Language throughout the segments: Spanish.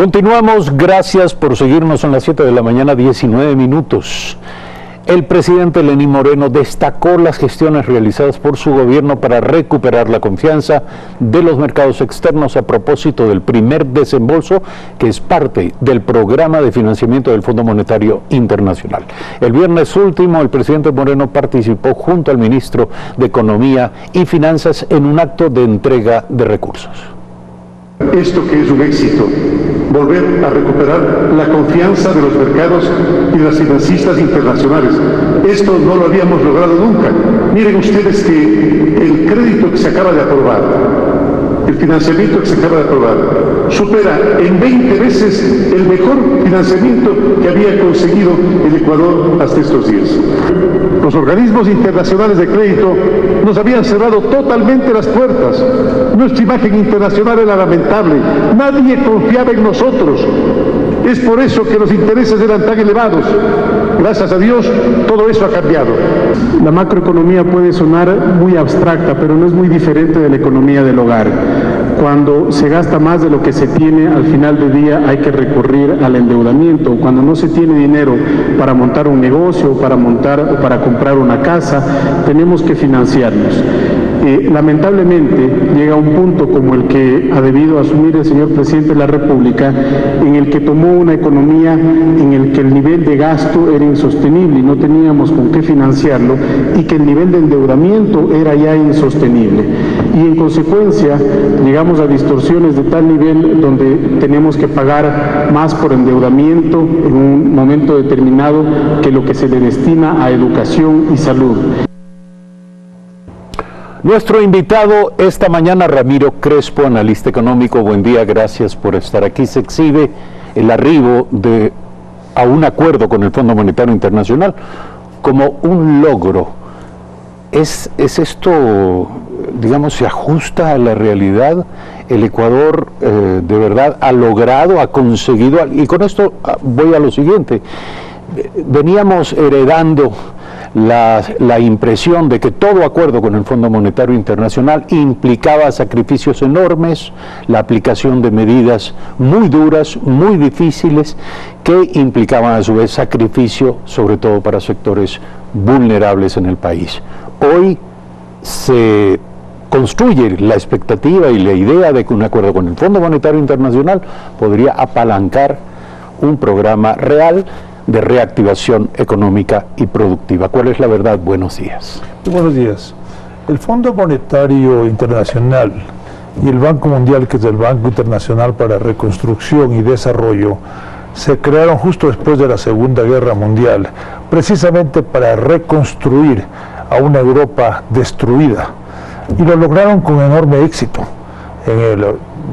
Continuamos, gracias por seguirnos. Son las 7 de la mañana, 19 minutos. El presidente Lenín Moreno destacó las gestiones realizadas por su gobierno para recuperar la confianza de los mercados externos a propósito del primer desembolso, que es parte del programa de financiamiento del Fondo Monetario Internacional. El viernes último, el presidente Moreno participó junto al ministro de Economía y Finanzas en un acto de entrega de recursos. Esto que es un éxito, volver a recuperar la confianza de los mercados y de las financistas internacionales. Esto no lo habíamos logrado nunca. Miren ustedes que el crédito que se acaba de aprobar, el financiamiento que se acaba de aprobar, supera en 20 veces el mejor financiamiento que había conseguido el Ecuador hasta estos días. Los organismos internacionales de crédito nos habían cerrado totalmente las puertas. Nuestra imagen internacional era lamentable. Nadie confiaba en nosotros. Es por eso que los intereses eran tan elevados. Gracias a Dios, todo eso ha cambiado. La macroeconomía puede sonar muy abstracta, pero no es muy diferente de la economía del hogar. Cuando se gasta más de lo que se tiene, al final del día hay que recurrir al endeudamiento. Cuando no se tiene dinero para montar un negocio, para comprar una casa, tenemos que financiarnos. Lamentablemente llega un punto como el que ha debido asumir el señor presidente de la República, en el que tomó una economía en el que el nivel de gasto era insostenible y no teníamos con qué financiarlo, y que el nivel de endeudamiento era ya insostenible. Y en consecuencia llegamos a distorsiones de tal nivel donde tenemos que pagar más por endeudamiento en un momento determinado que lo que se le destina a educación y salud. Nuestro invitado esta mañana, Ramiro Crespo, analista económico. Buen día, gracias por estar aquí. Se exhibe el arribo a un acuerdo con el Fondo Monetario Internacional como un logro. ¿Es esto, digamos, se ajusta a la realidad? El Ecuador de verdad ha logrado, ha conseguido, y con esto voy a lo siguiente. Veníamos heredando la impresión de que todo acuerdo con el Fondo Monetario Internacional implicaba sacrificios enormes, la aplicación de medidas muy duras, muy difíciles, que implicaban a su vez sacrificio, sobre todo para sectores vulnerables en el país. Hoy se construye la expectativa y la idea de que un acuerdo con el Fondo Monetario Internacional podría apalancar un programa real de reactivación económica y productiva. ¿Cuál es la verdad? Buenos días. Buenos días. El Fondo Monetario Internacional y el Banco Mundial, que es el Banco Internacional para Reconstrucción y Desarrollo, se crearon justo después de la Segunda Guerra Mundial, precisamente para reconstruir a una Europa destruida, y lo lograron con enorme éxito.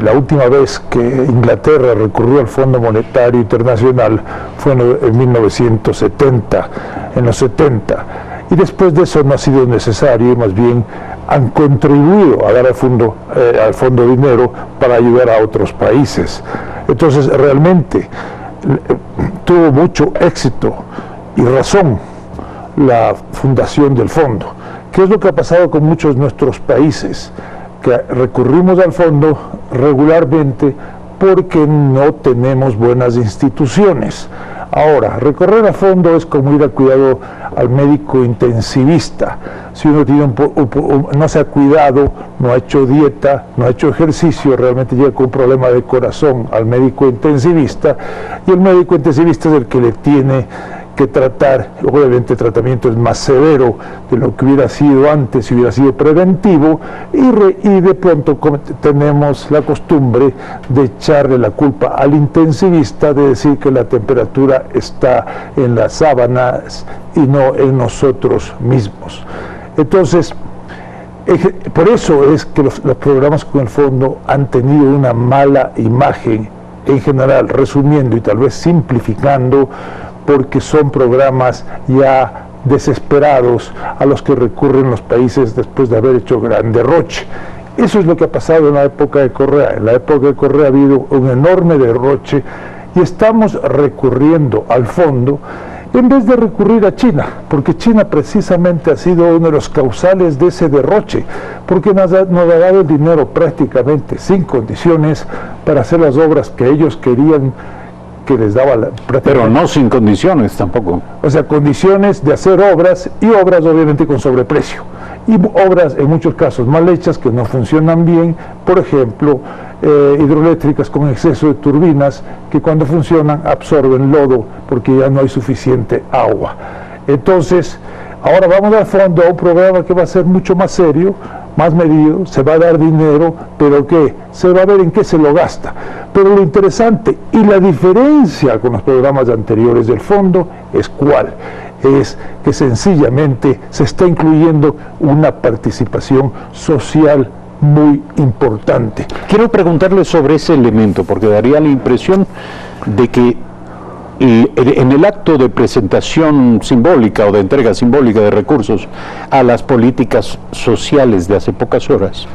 La última vez que Inglaterra recurrió al Fondo Monetario Internacional fue en 1970, en los 70, y después de eso no ha sido necesario, y más bien han contribuido a dar al fondo dinero para ayudar a otros países. Entonces realmente tuvo mucho éxito y razón la fundación del fondo. ¿Qué es lo que ha pasado con muchos de nuestros países? Que recurrimos al fondo regularmente porque no tenemos buenas instituciones. Ahora, recorrer a fondo es como ir al cuidado al médico intensivista. Si uno no se ha cuidado, no ha hecho dieta, no ha hecho ejercicio, realmente llega con un problema de corazón al médico intensivista, y el médico intensivista es el que le tiene que tratar. Obviamente el tratamiento es más severo de lo que hubiera sido antes, si hubiera sido preventivo, y de pronto tenemos la costumbre de echarle la culpa al intensivista, de decir que la temperatura está en las sábanas y no en nosotros mismos. Entonces, por eso es que los programas con el fondo han tenido una mala imagen en general, resumiendo y tal vez simplificando, porque son programas ya desesperados a los que recurren los países después de haber hecho gran derroche. Eso es lo que ha pasado en la época de Correa. En la época de Correa ha habido un enorme derroche y estamos recurriendo al fondo en vez de recurrir a China, porque China precisamente ha sido uno de los causales de ese derroche, porque nos ha dado el dinero prácticamente sin condiciones para hacer las obras que ellos querían, que les daba pero no sin condiciones tampoco. O sea, condiciones de hacer obras, y obras obviamente con sobreprecio, y obras en muchos casos mal hechas que no funcionan bien, por ejemplo, hidroeléctricas con exceso de turbinas que cuando funcionan absorben lodo porque ya no hay suficiente agua. Entonces, ahora vamos al fondo a un programa que va a ser mucho más serio, más medido, se va a dar dinero, pero ¿qué? Se va a ver en qué se lo gasta. Pero lo interesante y la diferencia con los programas anteriores del fondo es ¿cuál? Es que sencillamente se está incluyendo una participación social muy importante. Quiero preguntarle sobre ese elemento, porque daría la impresión de que en el acto de presentación simbólica o de entrega simbólica de recursos a las políticas sociales de hace pocas horas,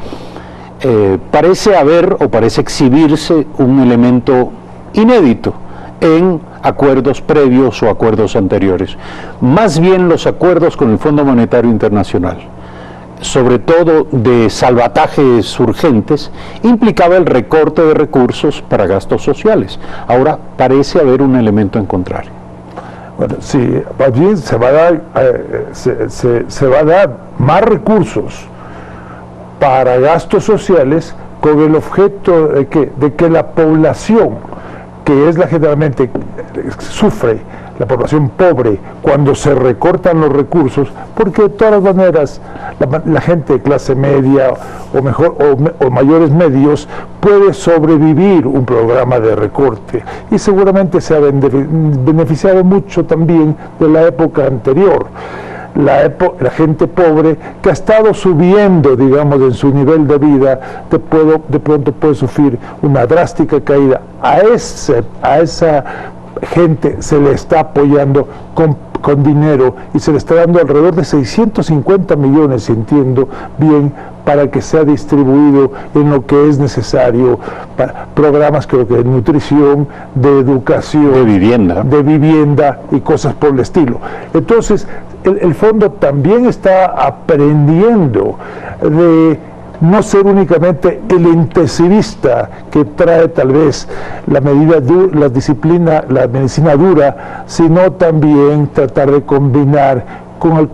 parece haber o parece exhibirse un elemento inédito en acuerdos previos o acuerdos anteriores, más bien los acuerdos con el Fondo Monetario Internacional, sobre todo de salvatajes urgentes, implicaba el recorte de recursos para gastos sociales. Ahora parece haber un elemento en contrario. Bueno, sí, más bien se va a dar más recursos para gastos sociales con el objeto de que la población, que es la generalmente sufre, la población pobre, cuando se recortan los recursos, porque de todas maneras la gente de clase media o mayores medios puede sobrevivir un programa de recorte, y seguramente se ha beneficiado mucho también de la época anterior. La gente pobre que ha estado subiendo, digamos, en su nivel de vida, de pronto puede sufrir una drástica caída. A esa gente se le está apoyando con dinero, y se le está dando alrededor de 650 millones, si entiendo bien, para que sea distribuido en lo que es necesario, para programas, creo que de nutrición, de educación, de vivienda y cosas por el estilo. Entonces, el fondo también está aprendiendo de no ser únicamente el intensivista que trae tal vez la medicina dura, sino también tratar de combinar con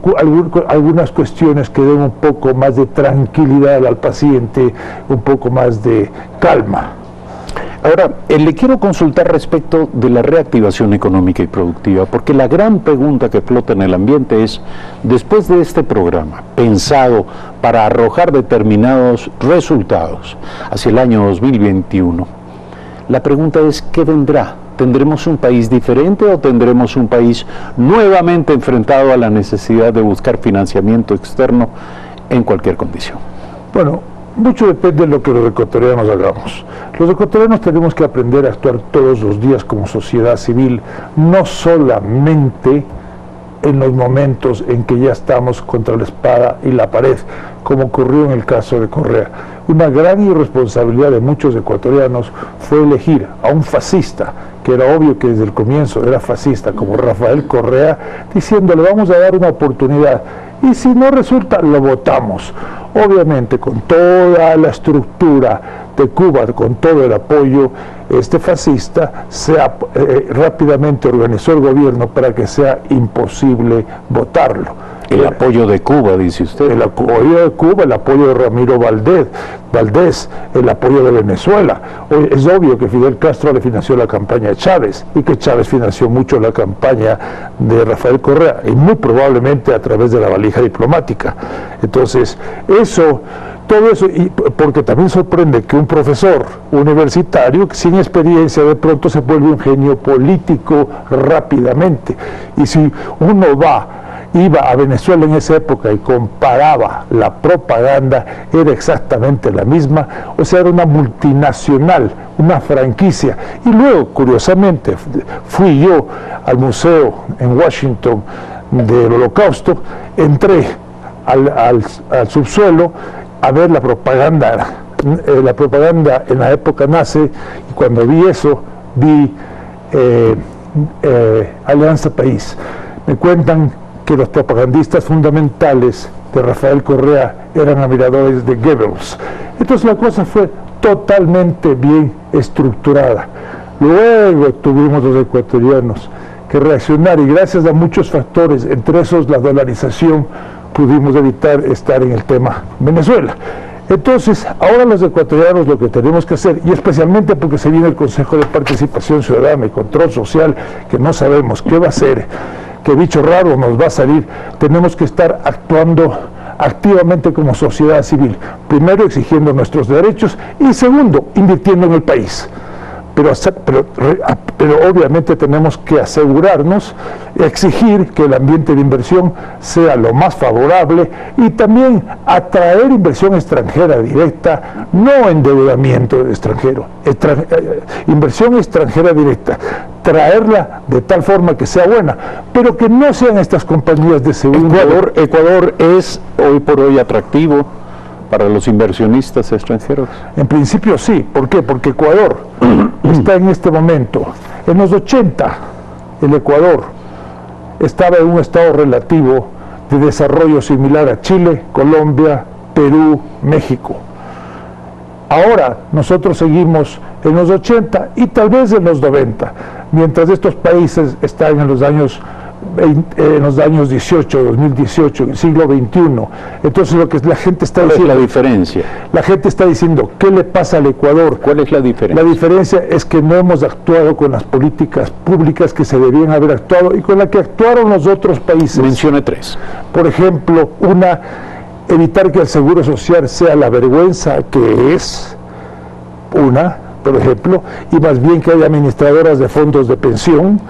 algunas cuestiones que den un poco más de tranquilidad al paciente, un poco más de calma. Ahora, le quiero consultar respecto de la reactivación económica y productiva, porque la gran pregunta que flota en el ambiente es, después de este programa, pensado para arrojar determinados resultados hacia el año 2021, la pregunta es, ¿qué vendrá? ¿Tendremos un país diferente o tendremos un país nuevamente enfrentado a la necesidad de buscar financiamiento externo en cualquier condición? Bueno, mucho depende de lo que los ecuatorianos hagamos. Los ecuatorianos tenemos que aprender a actuar todos los días como sociedad civil, no solamente en los momentos en que ya estamos contra la espada y la pared, como ocurrió en el caso de Correa. Una gran irresponsabilidad de muchos ecuatorianos fue elegir a un fascista, que era obvio que desde el comienzo era fascista, como Rafael Correa, diciéndole vamos a dar una oportunidad, y si no resulta, lo votamos. Obviamente, con toda la estructura de Cuba, con todo el apoyo, este fascista rápidamente organizó el gobierno para que sea imposible votarlo. El apoyo de Cuba, dice usted. El apoyo de Cuba, el apoyo de Ramiro Valdés, el apoyo de Venezuela. Es obvio que Fidel Castro le financió la campaña de Chávez, y que Chávez financió mucho la campaña de Rafael Correa, y muy probablemente a través de la valija diplomática. Entonces, todo eso, y porque también sorprende que un profesor universitario sin experiencia de pronto se vuelve un genio político rápidamente. Y si uno iba a Venezuela en esa época y comparaba la propaganda, era exactamente la misma, o sea, era una multinacional, una franquicia. Y luego, curiosamente, fui yo al museo en Washington del Holocausto, entré al subsuelo a ver la propaganda en la época nazi, y cuando vi eso, vi Alianza País. Me cuentan que los propagandistas fundamentales de Rafael Correa eran admiradores de Goebbels. Entonces la cosa fue totalmente bien estructurada. Luego tuvimos los ecuatorianos que reaccionar y gracias a muchos factores, entre esos la dolarización, pudimos evitar estar en el tema Venezuela. Entonces, ahora los ecuatorianos lo que tenemos que hacer, y especialmente porque se viene el Consejo de Participación Ciudadana y Control Social, que no sabemos qué va a hacer, qué bicho raro nos va a salir, tenemos que estar actuando activamente como sociedad civil. Primero, exigiendo nuestros derechos y segundo, invirtiendo en el país. Pero obviamente tenemos que asegurarnos, exigir que el ambiente de inversión sea lo más favorable y también atraer inversión extranjera directa, no endeudamiento extranjero, inversión extranjera directa, traerla de tal forma que sea buena, pero que no sean estas compañías de segundo. Ecuador es hoy por hoy atractivo para los inversionistas extranjeros. En principio sí. ¿Por qué? Porque Ecuador está en este momento. En los 80, el Ecuador estaba en un estado relativo de desarrollo similar a Chile, Colombia, Perú, México. Ahora nosotros seguimos en los 80 y tal vez en los 90, mientras estos países están en los años 18, 2018, en el siglo XXI. Entonces lo que la gente está diciendo... ¿Cuál es la diferencia? La gente está diciendo, ¿qué le pasa al Ecuador? ¿Cuál es la diferencia? La diferencia es que no hemos actuado con las políticas públicas que se debían haber actuado y con las que actuaron los otros países. Mencione tres. Por ejemplo, evitar que el seguro social sea la vergüenza que es, por ejemplo, y más bien que haya administradoras de fondos de pensión.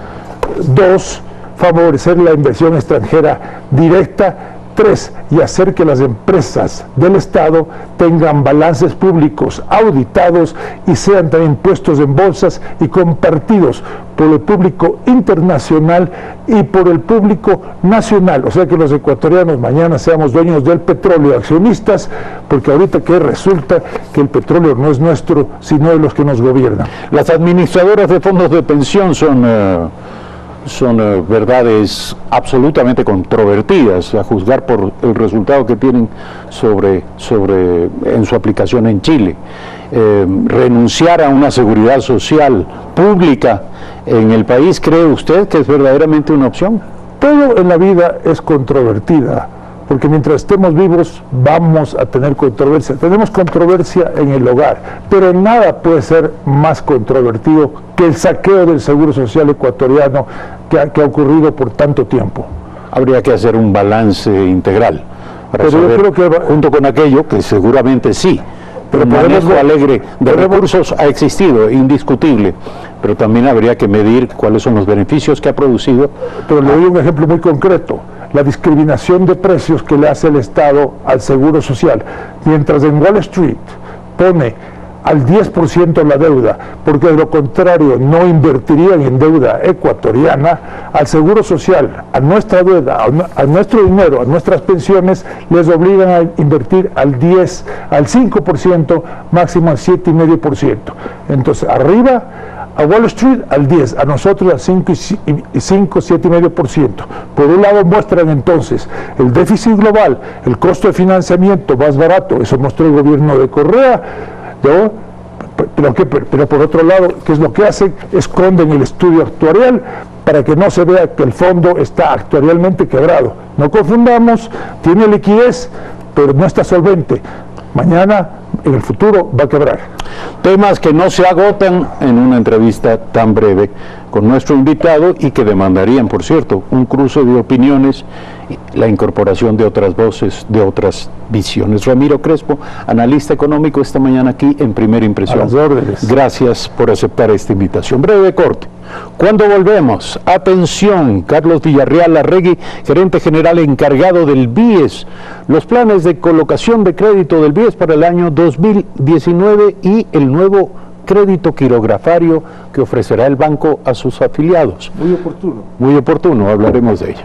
2, favorecer la inversión extranjera directa. 3, y hacer que las empresas del Estado tengan balances públicos auditados y sean también puestos en bolsas y compartidos por el público internacional y por el público nacional. O sea que los ecuatorianos mañana seamos dueños del petróleo, accionistas, porque ahorita que resulta que el petróleo no es nuestro, sino de los que nos gobiernan. Las administradoras de fondos de pensión son verdades absolutamente controvertidas, a juzgar por el resultado que tienen en su aplicación en Chile. Renunciar a una seguridad social pública en el país, ¿cree usted que es verdaderamente una opción? Todo en la vida es controvertida, porque mientras estemos vivos vamos a tener controversia. Tenemos controversia en el hogar, pero nada puede ser más controvertido que el saqueo del Seguro Social ecuatoriano que ha ocurrido por tanto tiempo. Habría que hacer un balance integral para pero saber, yo creo que junto con aquello que seguramente sí, pero el manejo alegre de recursos ha existido, indiscutible, pero también habría que medir cuáles son los beneficios que ha producido. Pero le doy un ejemplo muy concreto: la discriminación de precios que le hace el Estado al Seguro Social. Mientras en Wall Street pone al 10% la deuda, porque de lo contrario no invertirían en deuda ecuatoriana, al Seguro Social, a nuestra deuda, a nuestro dinero, a nuestras pensiones, les obligan a invertir al 10, al 5%, máximo al 7,5%. Entonces, arriba, a Wall Street al 10, a nosotros al 7,5%. Por un lado muestran entonces el déficit global, el costo de financiamiento más barato, eso mostró el gobierno de Correa, ¿no? Pero por otro lado, ¿qué es lo que hacen? Esconden el estudio actuarial para que no se vea que el fondo está actuarialmente quebrado. No confundamos, tiene liquidez, pero no está solvente. Mañana, en el futuro, va a quebrar. Temas que no se agotan en una entrevista tan breve con nuestro invitado y que demandarían, por cierto, un cruce de opiniones, la incorporación de otras voces, de otras visiones. Ramiro Crespo, analista económico, esta mañana aquí en Primera Impresión. A las órdenes. Gracias por aceptar esta invitación. Breve corte. Cuando volvemos, atención, Carlos Villarreal Larregui, gerente general encargado del BIES, los planes de colocación de crédito del BIES para el año 2019 y el nuevo crédito quirografario que ofrecerá el banco a sus afiliados. Muy oportuno. Muy oportuno, hablaremos de ello.